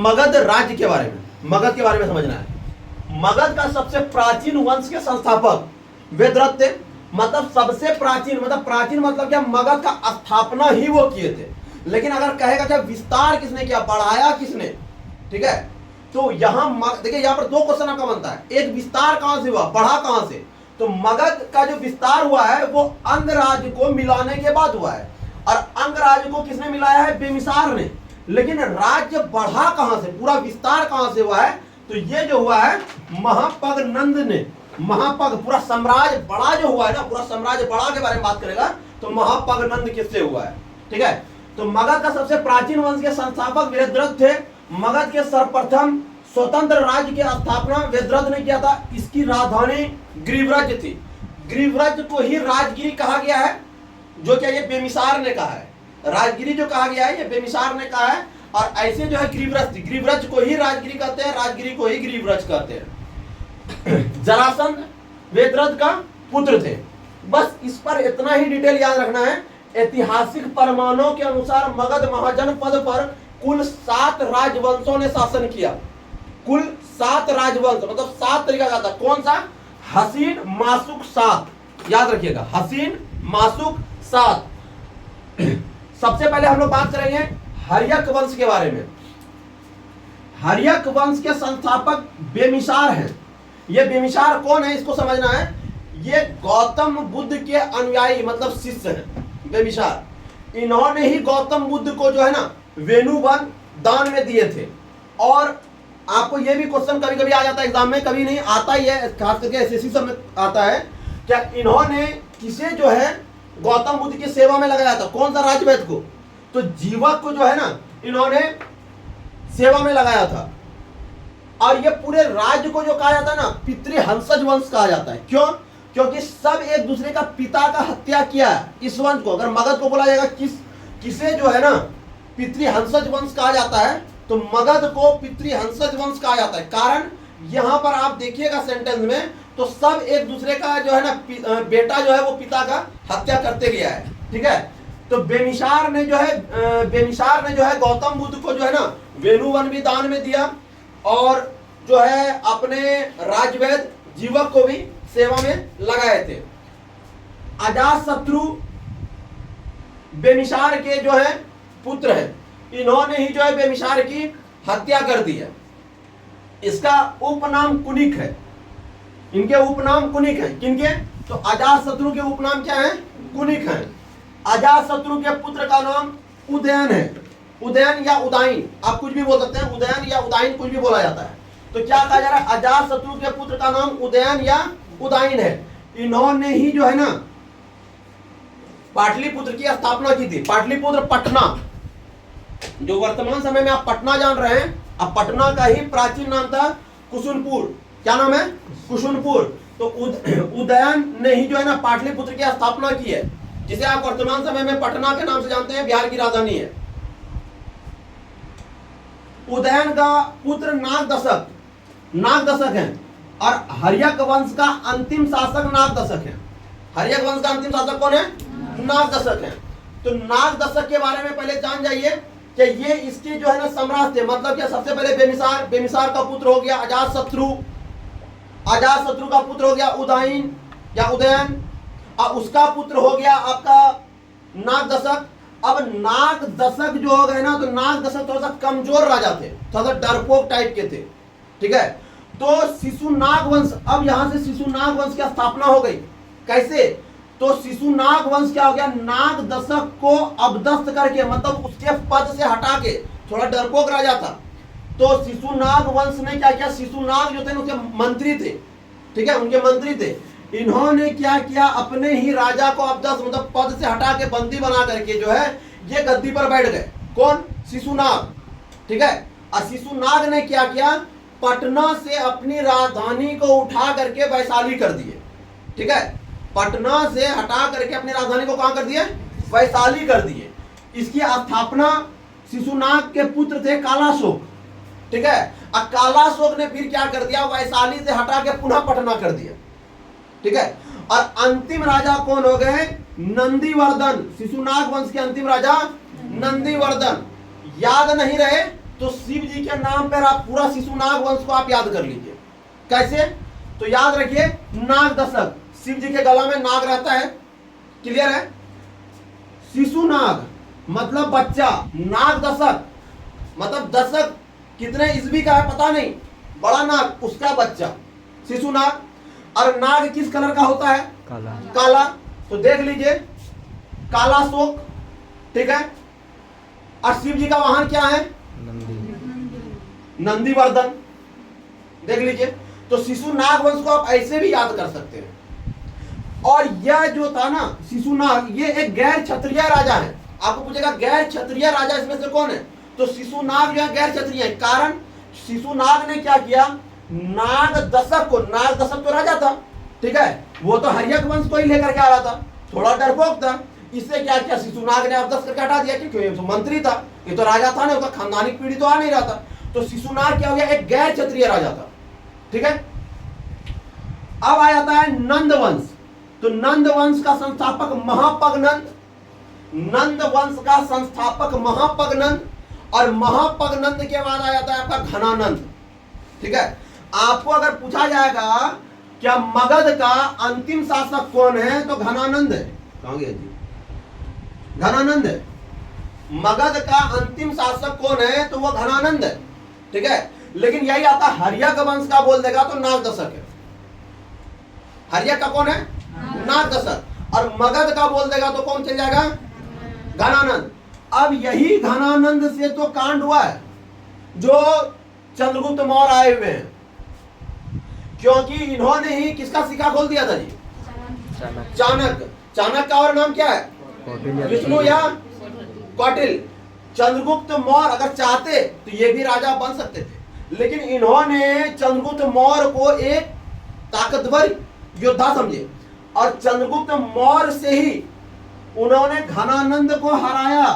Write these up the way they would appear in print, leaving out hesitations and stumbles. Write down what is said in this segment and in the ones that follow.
मगध राज्य के बारे में, मगध के बारे में समझना है। मगध का सबसे प्राचीन वंश के संस्थापक वेदरथ थे। मतलब सबसे प्राचीन, मतलब प्राचीन मतलब क्या, मगध का स्थापना ही वो किए थे। लेकिन अगर कहेगा क्या विस्तार किसने किया, बढ़ाया किसने, ठीक है, तो यहाँ देखिए यहाँ पर दो क्वेश्चन आपका बनता है। एक, विस्तार कहां से हुआ, बढ़ा कहां से। तो मगध का जो विस्तार हुआ है वो अंगराज्य को मिलाने के बाद हुआ है, और अंगराज्य को किसने मिलाया है, बिंबिसार ने। लेकिन राज्य बढ़ा कहां से, पूरा विस्तार कहां से हुआ है, तो ये जो हुआ है महापग नंद ने। महापग, पूरा साम्राज्य बड़ा जो हुआ है ना, पूरा साम्राज्य बड़ा के बारे में बात करेगा तो महापग नंद किससे हुआ है, ठीक है। तो मगध का सबसे प्राचीन वंश के संस्थापक वेदरथ थे। मगध के सर्वप्रथम स्वतंत्र राज्य की स्थापना वेदरथ ने किया था। इसकी राजधानी गिरिव्रज थी। गिरिव्रज को ही राजगिरी कहा गया है, जो क्या ये बेमिसार ने कहा है। राजगिरी जो कहा गया है ये बेमिसार ने कहा है, और ऐसे जो है गिरिव्रज, गिरिव्रज को ही राजगिरी कहते हैं, राजगिरी को ही गिरिव्रज कहते हैं। जरासंध वेदरथ का पुत्र थे। बस इस पर इतना ही डिटेल याद रखना है। ऐतिहासिक प्रमाणों के अनुसार मगध महाजनपद पर कुल 7 राजवंशों ने शासन किया। कुल 7 राजवंश, मतलब 7 तरीका का था। कौन सा, हसीन मासुक 7, याद रखिएगा, हसीन मासुक 7। सबसे पहले हम लोग बात करेंगे हर्यक वंश के बारे में। हर्यक वंश के संस्थापक बेमिसार हैं। ये बेमिसार कौन है, इसको समझना है। ये गौतम बुद्ध के अनुयायी, मतलब शिष्य हैं बेमिसार। इन्होंने ही गौतम बुद्ध को जो है ना वेणुवन दान में दिए थे। और आपको ये भी क्वेश्चन कभी कभी आ जाता है एग्जाम में, कभी नहीं आता ही है, खास करके एसएससी सब में आता है। क्या इन्होंने किसे जो है गौतम बुद्ध की सेवा में लगाया था, कौन सा राजवैद्य को, तो जीवक को जो है ना इन्होंने सेवा में लगाया था। और ये पूरे राज्य को जो कहा जाता है ना पितृहंसज वंश कहा जाता है। क्यों, क्योंकि सब एक दूसरे का पिता का हत्या किया है। इस वंश को, अगर मगध को बोला जाएगा किसे जो है ना पितृहंसज वंश कहा जाता है, तो मगध को पितृहंसज वंश कहा जाता है। कारण यहां पर आप देखिएगा सेंटेंस में, तो सब एक दूसरे का जो है ना बेटा जो है वो पिता का हत्या करते गया है, ठीक है। तो बेमिसार ने जो है गौतम बुद्ध को जो है ना वेणुवन भी दान में दिया, और जो है अपने राजवैद्य जीवक को भी सेवा में लगाए थे। अजातशत्रु बेमिसार के जो है पुत्र हैं। इन्होंने ही जो है बेमिसार की हत्या कर दी है। इसका उपनाम कुनिक है। इनके उपनाम कुनिक हैं। किनके, तो अजातशत्रु के उपनाम क्या है, कुनिक हैं। अजातशत्रु के पुत्र का नाम उदयन है। उदयन या उदाइन, आप कुछ भी बोल सकते हैं, उदयन या उदाइन कुछ भी बोला जाता है। तो क्या कहा जा रहा है, अजातशत्रु के पुत्र का नाम उदयन या उदाइन है। इन्होंने ही जो है ना पाटलिपुत्र की स्थापना की थी। पाटलिपुत्र पटना, जो वर्तमान समय में आप पटना जान रहे हैं, अब पटना का ही प्राचीन नाम था कुसुनपुर। क्या नाम है, कुसुनपुर। तो उदयन ने ही जो है ना पाटलिपुत्र की स्थापना की है, जिसे आप वर्तमान समय में पटना के नाम से जानते हैं, बिहार की राजधानी है। उदयन का पुत्र नागदशक है, और हर्यक वंश का अंतिम शासक नागदशक है। हर्यक वंश का अंतिम शासक कौन है, नागदशक है। तो नागदशक के बारे में पहले जान जाइए कि ये इसके जो है ना सम्राट थे। मतलब क्या, सबसे पहले बेमिसार का पुत्र हो गया अजातशत्रु का पुत्र हो गया उदाइन या उदयन, और उसका पुत्र हो गया आपका नागदशक। अब नागदशक जो हो गए ना, तो नागदशक थोड़ा सा कमजोर राजा थे, थोड़ा सा डरपोक टाइप के थे, ठीक है। तो शिशुनाग वंश, अब यहां से शिशुनाग वंश की स्थापना हो गई। कैसे, तो शिशुनाग वंश क्या हो गया, नागदशक को अबदस्त करके, मतलब उसके पद से हटा के, थोड़ा डरपोक राजा था। तो शिशुनाग वंश ने क्या किया, शिशुनाग जो थे उनके मंत्री थे, ठीक है, उनके मंत्री थे। इन्होंने क्या किया, अपने ही राजा को अबदस्त, मतलब पद से हटा के बंदी बना करके जो है ये गद्दी पर बैठ गए। कौन, शिशुनाग, ठीक है। और शिशुनाग ने क्या किया, पटना से अपनी राजधानी को उठा करके वैशाली कर दिए, ठीक है। पटना से हटा करके अपनी राजधानी को कहां कर दिए, वैशाली कर दिए। इसकी स्थापना शिशुनाग के पुत्र थे कालाशोक, ठीक है। अब कालाशोक ने फिर क्या कर दिया, वैशाली से हटा के पुनः पटना कर दिया, ठीक है। और अंतिम राजा कौन हो गए, नंदीवर्धन। शिशुनाग वंश के अंतिम राजा नंदीवर्धन। याद नहीं रहे तो शिव जी के नाम पर आप पूरा शिशुनाग वंश को आप याद कर लीजिए। कैसे? तो याद रखिए, नाग दशक, शिव जी के गला में नाग रहता है, क्लियर है? शिशुनाग मतलब बच्चा, नाग दशक मतलब दशक कितने ईस्वी का है पता नहीं, बड़ा नाग उसका बच्चा शिशुनाग। और नाग किस कलर का होता है? काला। काला। तो देख लीजिए, काला शोक, ठीक है। और शिव जी का वाहन क्या है? नंदी। नंदीवर्धन, देख लीजिए। तो शिशुनाग वंश को आप ऐसे भी याद कर सकते हैं। और यह जो था ना शिशुनाग, ये एक गैर क्षत्रिय राजा है। आपको पूछेगा गैर क्षत्रिय राजा इसमें से कौन है, तो शिशुनाग जो है गैर क्षत्रिय है। कारण शिशुनाग ने क्या किया, नाग दशक को, नाग दशक तो राजा था, ठीक है, वो तो हर्यक वंश को ही लेकर के आ रहा था, थोड़ा डरपोक था। इससे क्या किया शिशुनाग ने अवदस करके हटा दिया, क्योंकि ये तो मंत्री था, ये तो राजा था नहीं, उसका खानदानी पीढ़ी तो आ नहीं रहा था। तो शिशुनाग क्या हो गया, एक गैर क्षत्रिय राजा था, ठीक है। अब आ जाता है नंद वंश। तो नंद वंश का संस्थापक महापगनंद, नंद वंश का संस्थापक महापगनंद, और महापगनंद के बाद आ जाता है आपका घनानंद, ठीक है। आपको अगर पूछा जाएगा क्या मगध का अंतिम शासक कौन है, तो घनानंद है। कहां गया जी? घनानंद है। मगध का अंतिम शासक कौन है, तो वो घनानंद है, ठीक है। लेकिन यही आता हर्यक वंश का बोल देगा तो नाग दशक है। हर्यक का कौन है? नाग दशक। और मगध का बोल देगा तो कौन चल जाएगा? घनानंद। अब यही घनानंद से तो कांड हुआ है जो चंद्रगुप्त मौर्य आए हुए हैं, क्योंकि इन्होंने ही किसका सिक्का खोल दिया था जी? चाणक्य। चाणक्य का और नाम क्या है? विष्णु या कौटिल्य। चंद्रगुप्त मौर्य अगर चाहते तो ये भी राजा बन सकते थे, लेकिन इन्होंने चंद्रगुप्त मौर्य को एक ताकतवर योद्धा समझे, और चंद्रगुप्त मौर्य से ही उन्होंने घनानंद को हराया।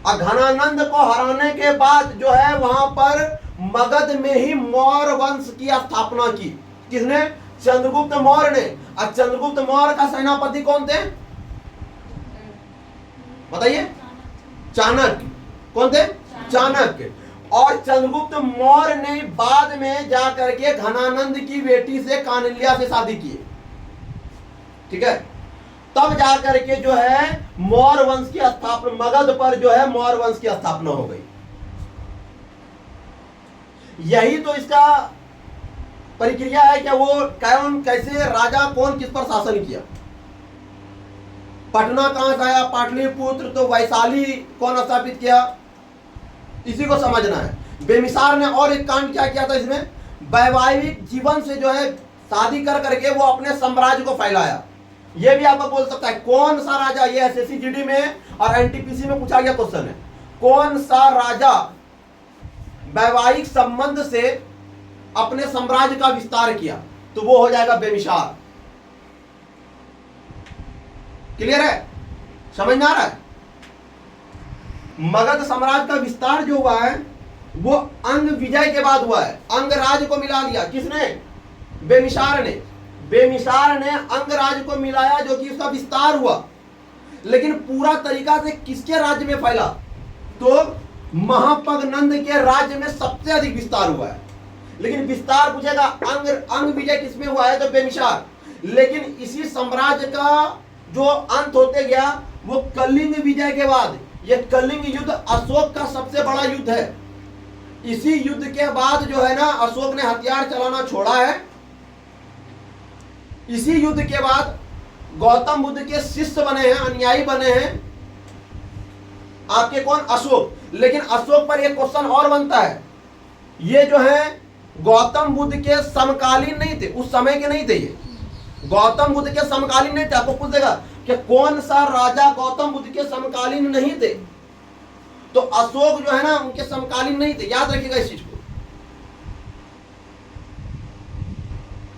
और घनानंद को हराने के बाद जो है वहां पर मगध में ही मौर्य वंश की स्थापना की। किसने? चंद्रगुप्त मौर्य ने। और चंद्रगुप्त मौर्य का सेनापति कौन थे बताइए? चाणक्य। कौन थे? चाणक्य। और चंद्रगुप्त मौर्य ने बाद में जाकर के घनानंद की बेटी से कानलिया से शादी की, ठीक है। तब जाकर के जो है मौर्य वंश की स्थापना, मगध पर जो है मौर्य वंश की स्थापना हो गई। यही तो इसका प्रक्रिया है कि वो कौन कैसे राजा कौन किस पर शासन किया। पटना कहां से आया? पाटलिपुत्र। तो वैशाली कौन स्थापित किया? इसी को समझना है। बेमिसार ने और एक कांड क्या किया था इसमें, वैवाहिक जीवन से जो है शादी कर करके वो अपने साम्राज्य को फैलाया। ये भी आपको बोल सकता है कौन सा राजा, ये एसएससी जीडी में और एनटीपीसी में पूछा गया क्वेश्चन है, कौन सा राजा वैवाहिक संबंध से अपने साम्राज्य का विस्तार किया, तो वो हो जाएगा बेमिसार। क्लियर है? समझ में आ रहा है? मगध साम्राज्य का विस्तार जो हुआ है वो अंग विजय के बाद हुआ है। अंग राज्य को मिला दिया किसने? बेमिसार ने। बेमिसार ने अंग राज्य को मिलाया, जो कि उसका विस्तार हुआ। लेकिन पूरा तरीका से किसके राज्य में फैला? तो महापगनंद के राज्य में सबसे अधिक विस्तार हुआ है। लेकिन विस्तार पूछेगा अंग विजय किसमें हुआ है, तो बेमिसार। लेकिन इसी साम्राज्य का जो अंत होते गया वो कलिंग विजय के बाद, ये कलिंग युद्ध अशोक का सबसे बड़ा युद्ध है। इसी युद्ध के बाद जो है ना अशोक ने हथियार चलाना छोड़ा है। इसी युद्ध के बाद गौतम बुद्ध के शिष्य बने हैं, अनुयायी बने हैं आपके कौन? अशोक। लेकिन अशोक पर एक क्वेश्चन और बनता है, ये जो है गौतम बुद्ध के समकालीन नहीं थे, उस समय के नहीं थे, ये गौतम बुद्ध के समकालीन नहीं थे। आपको पूछ देगा कि कौन सा राजा गौतम बुद्ध के समकालीन नहीं थे, तो अशोक जो है ना उनके समकालीन नहीं थे। याद रखिएगा इस चीज को।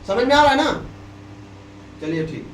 समझ में आ रहा है ना? चलिए ठीक।